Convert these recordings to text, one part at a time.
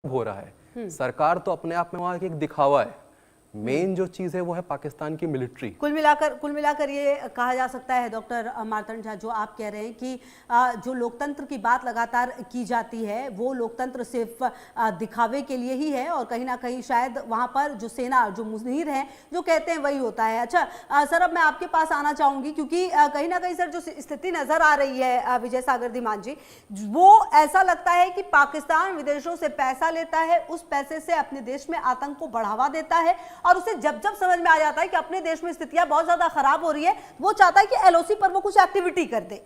हो रहा है। सरकार तो अपने आप में वहां एक दिखावा है। मेन जो चीज है वो है पाकिस्तान की मिलिट्री। कुल मिलाकर ये कहा जा सकता है डॉक्टर मार्तंड झा, जो आप कह रहे हैं कि जो लोकतंत्र की बात लगातार की जाती है वो लोकतंत्र सिर्फ दिखावे के लिए ही है, और कहीं ना कहीं शायद वहां पर जो सेना, जो मुनीर हैं, जो कहते हैं वही होता है। अच्छा सर, अब मैं आपके पास आना चाहूंगी क्योंकि कहीं ना कहीं सर जो स्थिति नजर आ रही है विजय सागर धीमान जी, वो ऐसा लगता है कि पाकिस्तान विदेशों से पैसा लेता है, उस पैसे से अपने देश में आतंक को बढ़ावा देता है, और उसे जब जब समझ में आ जाता है कि अपने देश में स्थितियां बहुत ज्यादा खराब हो रही है, वो चाहता है कि एलओसी पर वो कुछ एक्टिविटी कर दे।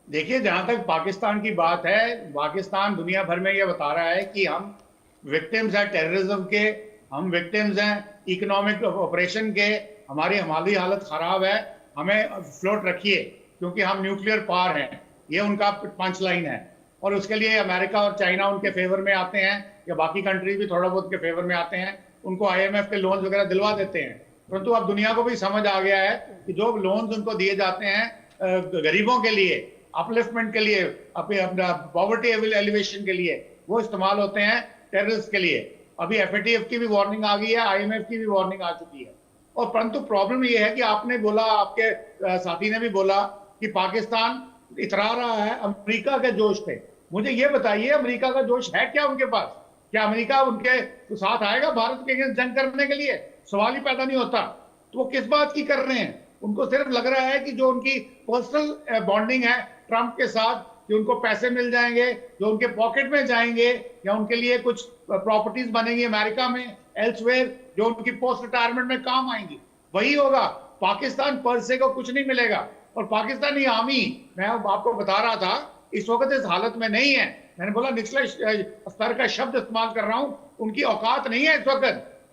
देखिए, जहां तक पाकिस्तान की बात है, पाकिस्तान दुनिया भर में यह बता रहा है कि हम विक्टिम्स हैं टेररिज्म के, हम विक्टिम्स हैं इकोनॉमिक ऑपरेशन के, हमारी हालत खराब है, हमें फ्लोट रखिए क्योंकि हम न्यूक्लियर पावर हैं। ये उनका पंच लाइन है। और उसके लिए अमेरिका और चाइना उनके फेवर में आते हैं, या बाकी कंट्रीज भी थोड़ा बहुत के फेवर में आते हैं, उनको आईएमएफ के लोन्स वगैरह दिलवा देते हैं। परंतु अब दुनिया को भी समझ आ गया है कि जो लोन्स उनको दिए जाते हैं गरीबों के लिए, अपलिफ्टमेंट के लिए, अपना पॉवर्टी एलिवेशन के लिए, वो इस्तेमाल होते हैं टेररिस्ट के लिए। अभी एफएटीएफ की भी वार्निंग आ गई है, आईएमएफ की भी वार्निंग आ चुकी है। और परंतु प्रॉब्लम ये है कि आपने बोला, आपके साथी ने भी बोला कि पाकिस्तान इतरा रहा है अमेरिका के जोश पे। मुझे ये बताइए, अमेरिका का जोश है क्या उनके पास? क्या अमेरिका उनके साथ आएगा भारत के अगेंस्ट जंग करने के लिए? सवाल ही पैदा नहीं होता। तो वो किस बात की कर रहे हैं? उनको सिर्फ लग रहा है कि जो उनकी पर्सनल बॉन्डिंग है ट्रंप के साथ, कि उनको पैसे मिल जाएंगे जो उनके पॉकेट में जाएंगे, या उनके लिए कुछ प्रॉपर्टीज बनेंगी अमेरिका में, एल्सवेयर, जो उनकी पोस्ट रिटायरमेंट में काम आएंगी, वही होगा। पाकिस्तान पर से को कुछ नहीं मिलेगा। और पाकिस्तानी आर्मी, मैं आपको बता रहा था, इस वक्त इस हालत में नहीं है। मैंने बोला निचले स्तर का शब्द इस्तेमाल कर रहा हूं, उनकी औकात नहीं है इस वक्त,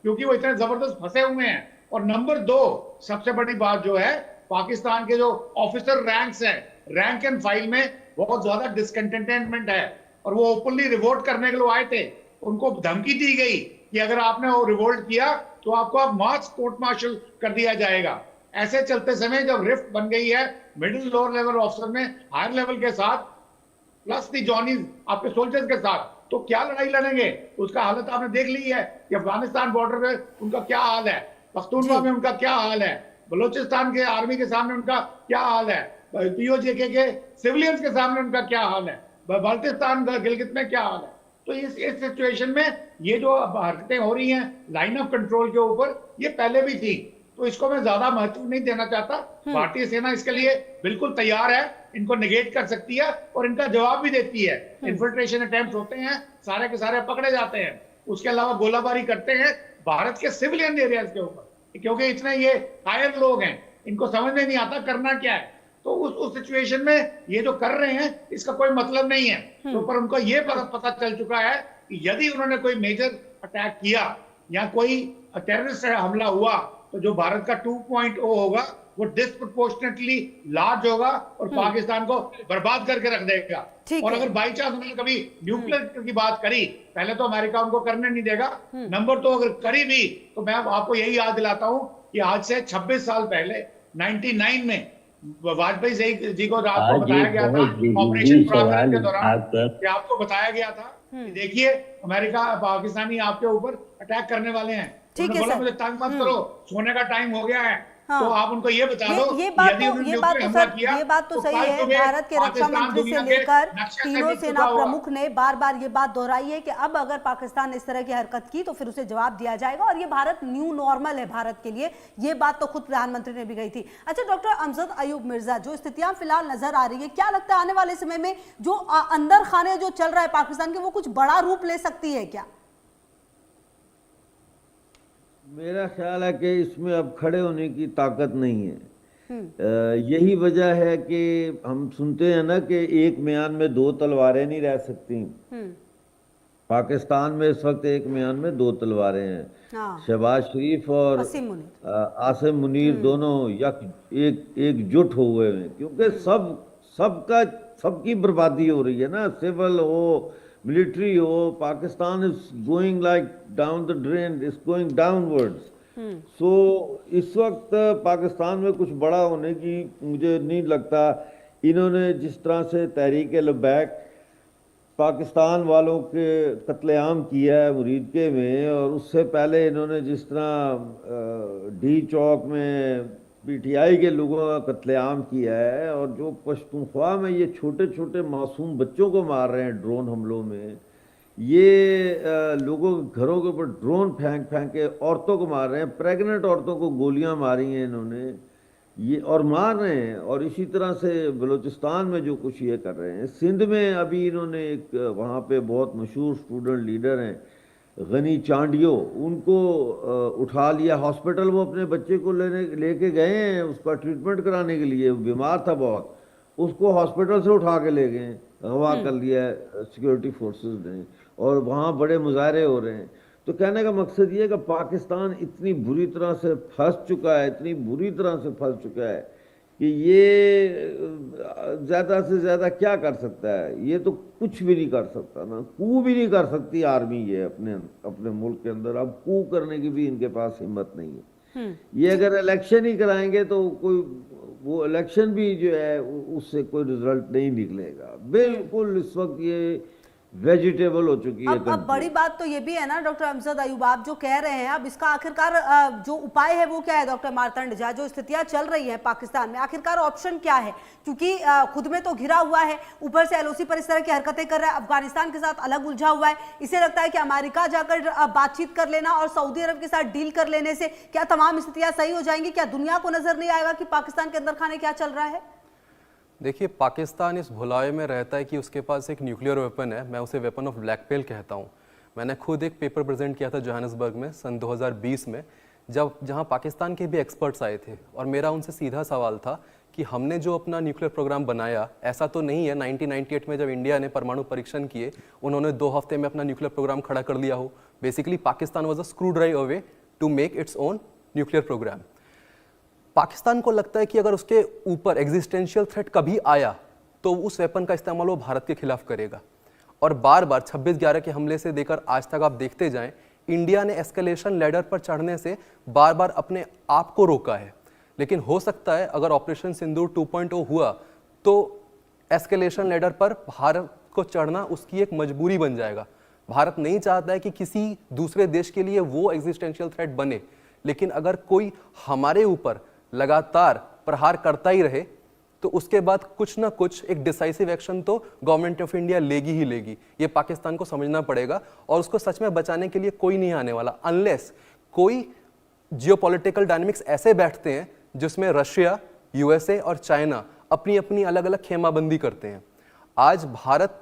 क्योंकि वो इतने जबरदस्त फंसे हुए हैं। और नंबर 2 सबसे बड़ी बात जो है, पाकिस्तान के जो ऑफिसर रैंक्स हैं, रैंक एंड फाइल में बहुत ज्यादा डिसकंटेंटमेंट है। और वो ओपनली रिवोल्ट करने के लिए आए थे, उनको धमकी दी गई कि अगर आपने वो रिवोल्ट किया तो आपको अब मार्च कोर्ट मार्शल कर दिया जाएगा। ऐसे चलते समय जब रिफ्ट बन गई है मिडिल लोअर लेवल ऑफिसर में हायर लेवल के साथ, प्लस दी जॉनीज आपके सोल्जर्स के साथ, तो क्या लड़ाई लड़ेंगे? उसका हालत आपने देख ली है कि अफगानिस्तान बॉर्डर पे उनका क्या हाल है, पख्तूनख्वा में उनका क्या हाल है, बलूचिस्तान के आर्मी के सामने उनका क्या हाल है, पीओजेके के सिविलियंस के सामने उनका क्या हाल है, बाल्टिस्तान गिलगित में क्या हाल है। तो इस सिचुएशन में ये जो हरकतें हो रही हैं लाइन ऑफ कंट्रोल के ऊपर, ये पहले भी थी, तो इसको मैं ज्यादा महत्व नहीं देना चाहता। भारतीय सेना इसके लिए बिल्कुल तैयार है, इनको निगेट कर सकती है और इनका जवाब भी देती है। इन्फिल्ट्रेशन अटेम्प्ट होते हैं, सारे के सारे पकड़े जाते हैं। उसके अलावा गोलाबारी करते हैं भारत के सिविलियन एरियाज के ऊपर, क्योंकि इतने ये कायर लोग हैं, इनको समझ में नहीं आता करना क्या है। तो उस सिचुएशन में ये जो कर रहे हैं इसका कोई मतलब नहीं है। तो पर उनको ये पता चल चुका है कि यदि उन्होंने कोई मेजर अटैक किया या कोई टेररिस्ट हमला हुआ, तो जो भारत का 2.0 होगा वो डिस्प्रोपोर्शनेटली लार्ज होगा और पाकिस्तान को बर्बाद करके रख देगा। और अगर बाई चांस उन्होंने कभी न्यूक्लियर की बात करी, पहले तो अमेरिका उनको करने नहीं देगा, नंबर 2 अगर करी भी, तो मैं आपको यही याद दिलाता हूं कि आज से 26 साल पहले 99 में वाजपेयी जी को रात को बताया गया था ऑपरेशन पराक्रम के दौरान, कि आपको बताया गया था कि देखिए अमेरिका पाकिस्तानी आपके ऊपर अटैक करने वाले हैं। उन्होंने बोला मुझे तंग मत करो, सोने का टाइम हो गया है। हाँ। तो आप उनको ये बता दो, ये बात तो सही है। भारत के रक्षा मंत्री से लेकर तीनों सेना प्रमुख ने बार बार ये बात दोहराई है कि अब अगर पाकिस्तान इस तरह की हरकत की तो फिर उसे जवाब दिया जाएगा, और ये भारत न्यू नॉर्मल है भारत के लिए। ये बात तो खुद प्रधानमंत्री ने भी कही थी। अच्छा डॉक्टर अमजद अयूब मिर्जा, जो स्थितियां फिलहाल नजर आ रही है, क्या लगता है आने वाले समय में जो अंदर खाने जो चल रहा है पाकिस्तान के, वो कुछ बड़ा रूप ले सकती है क्या? मेरा ख्याल है कि इसमें अब खड़े होने की ताकत नहीं है। यही वजह है कि हम सुनते हैं ना कि एक म्यान में 2 तलवारें नहीं रह सकती। पाकिस्तान में इस वक्त एक म्यान में 2 तलवारें हैं। शहबाज शरीफ और आसिम मुनीर दोनों एकजुट हुए हैं, क्योंकि सबकी बर्बादी हो रही है ना, सिविल हो, मिलिट्री हो। Pakistan is going like down the drain, is going downwards. So इस वक्त पाकिस्तान में कुछ बड़ा होने की मुझे नहीं लगता। इन्होंने जिस तरह से तहरीक लबैक पाकिस्तान वालों के कत्लेआम किया है मुरीदके में, और उससे पहले इन्होंने जिस तरह डी चौक में पीटीआई के लोगों का कत्लेआम किया है, और जो पश्तूनख्वा में ये छोटे छोटे मासूम बच्चों को मार रहे हैं ड्रोन हमलों में, ये लोगों के घरों के ऊपर ड्रोन फेंक फेंक के औरतों को मार रहे हैं, प्रेग्नेंट औरतों को गोलियां मारी हैं इन्होंने, ये और मार रहे हैं। और इसी तरह से बलूचिस्तान में जो कुछ ये कर रहे हैं, सिंध में अभी इन्होंने एक वहाँ पे बहुत मशहूर स्टूडेंट लीडर हैं गनी चांडियो, उनको उठा लिया हॉस्पिटल, वो अपने बच्चे को लेके गए हैं उसका ट्रीटमेंट कराने के लिए, बीमार था बहुत, उसको हॉस्पिटल से उठा के ले गए, अगवा कर लिया है सिक्योरिटी फोर्सेस ने, और वहाँ बड़े मुजाहरे हो रहे हैं। तो कहने का मकसद ये है कि पाकिस्तान इतनी बुरी तरह से फंस चुका है, इतनी बुरी तरह से फंस चुका है कि ये ज़्यादा से ज़्यादा क्या कर सकता है, ये तो कुछ भी नहीं कर सकता ना, कू भी नहीं कर सकती आर्मी ये अपने मुल्क के अंदर, अब कू करने की भी इनके पास हिम्मत नहीं है। ये अगर इलेक्शन ही कराएंगे तो कोई वो इलेक्शन भी जो है उससे कोई रिजल्ट नहीं निकलेगा, बिल्कुल इस वक्त ये वेजिटेबल हो चुकी है। अब बड़ी बात तो ये भी है ना डॉक्टर अमजद अयूब, आप जो कह रहे हैं, अब इसका आखिरकार जो उपाय है वो क्या है डॉक्टर मार्तंड झा? जो स्थितियां चल रही हैं पाकिस्तान में, आखिरकार ऑप्शन क्या है? क्योंकि खुद में तो घिरा हुआ है, ऊपर से एलओसी पर इस तरह की हरकतें कर रहा है, अफगानिस्तान के साथ अलग उलझा हुआ है, इसे लगता है कि अमेरिका जाकर बातचीत कर लेना और सऊदी अरब के साथ डील कर लेने से क्या तमाम स्थितियां सही हो जाएंगी? क्या दुनिया को नजर नहीं आएगा कि पाकिस्तान के अंदर खाने क्या चल रहा है? देखिए, पाकिस्तान इस भुलावे में रहता है कि उसके पास एक न्यूक्लियर वेपन है, मैं उसे वेपन ऑफ ब्लैकमेल कहता हूँ। मैंने खुद एक पेपर प्रेजेंट किया था जोहानिसबर्ग में सन 2020 में, जहाँ पाकिस्तान के भी एक्सपर्ट्स आए थे, और मेरा उनसे सीधा सवाल था कि हमने जो अपना न्यूक्लियर प्रोग्राम बनाया, ऐसा तो नहीं है 1998 में जब इंडिया ने परमाणु परीक्षण किए, उन्होंने 2 हफ्ते में अपना न्यूक्लियर प्रोग्राम खड़ा कर लिया हो। Basically Pakistan was a screw drive away to make its own nuclear program. Pakistan को लगता है कि अगर उसके ऊपर एग्जिस्टेंशियल थ्रेट कभी आया तो उस वेपन का इस्तेमाल वो भारत के खिलाफ करेगा। और बार बार 26/11 के हमले से देकर आज तक आप देखते जाएं, इंडिया ने एस्केलेशन लैडर पर चढ़ने से बार बार अपने आप को रोका है। लेकिन हो सकता है अगर ऑपरेशन सिंदूर 2.0 हुआ तो एस्केलेशन लैडर पर भारत को चढ़ना उसकी एक मजबूरी बन जाएगा। भारत नहीं चाहता है कि किसी दूसरे देश के लिए वो एग्जिस्टेंशियल थ्रेट बने, लेकिन अगर कोई हमारे ऊपर लगातार प्रहार करता ही रहे तो उसके बाद कुछ ना कुछ एक डिसाइसिव एक्शन तो गवर्नमेंट ऑफ इंडिया लेगी ही लेगी। ये पाकिस्तान को समझना पड़ेगा, और उसको सच में बचाने के लिए कोई नहीं आने वाला अनलेस कोई जियोपॉलिटिकल डायनामिक्स ऐसे बैठते हैं जिसमें रशिया, यूएसए और चाइना अपनी अपनी अलग अलग खेमाबंदी करते हैं। आज भारत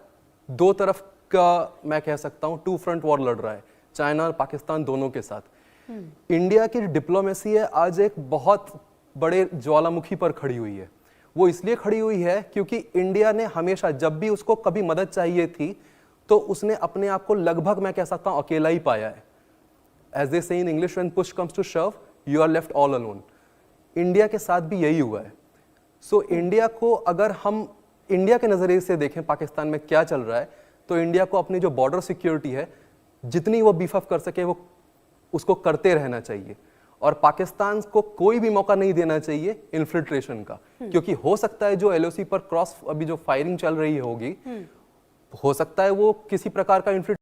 2 तरफ का, मैं कह सकता हूं, 2 फ्रंट वॉर लड़ रहा है, चाइना और पाकिस्तान दोनों के साथ। इंडिया की डिप्लोमेसी है आज एक बहुत बड़े ज्वालामुखी पर खड़ी हुई है। वो इसलिए खड़ी हुई है क्योंकि इंडिया ने हमेशा, जब भी उसको कभी मदद चाहिए थी, तो उसने अपने आप को लगभग, मैं कह सकता हूं, अकेला ही पाया है। As they say in English, when push comes to shove you are left all alone. India के साथ भी यही हुआ है। सो इंडिया को, अगर हम इंडिया के नजरिए से देखें पाकिस्तान में क्या चल रहा है, तो इंडिया को अपनी जो बॉर्डर सिक्योरिटी है जितनी वो बीफ अप कर सके वो उसको करते रहना चाहिए, और पाकिस्तान को कोई भी मौका नहीं देना चाहिए इन्फिल्ट्रेशन का। क्योंकि हो सकता है जो एलओसी पर क्रॉस अभी जो फायरिंग चल रही होगी, हो सकता है वो किसी प्रकार का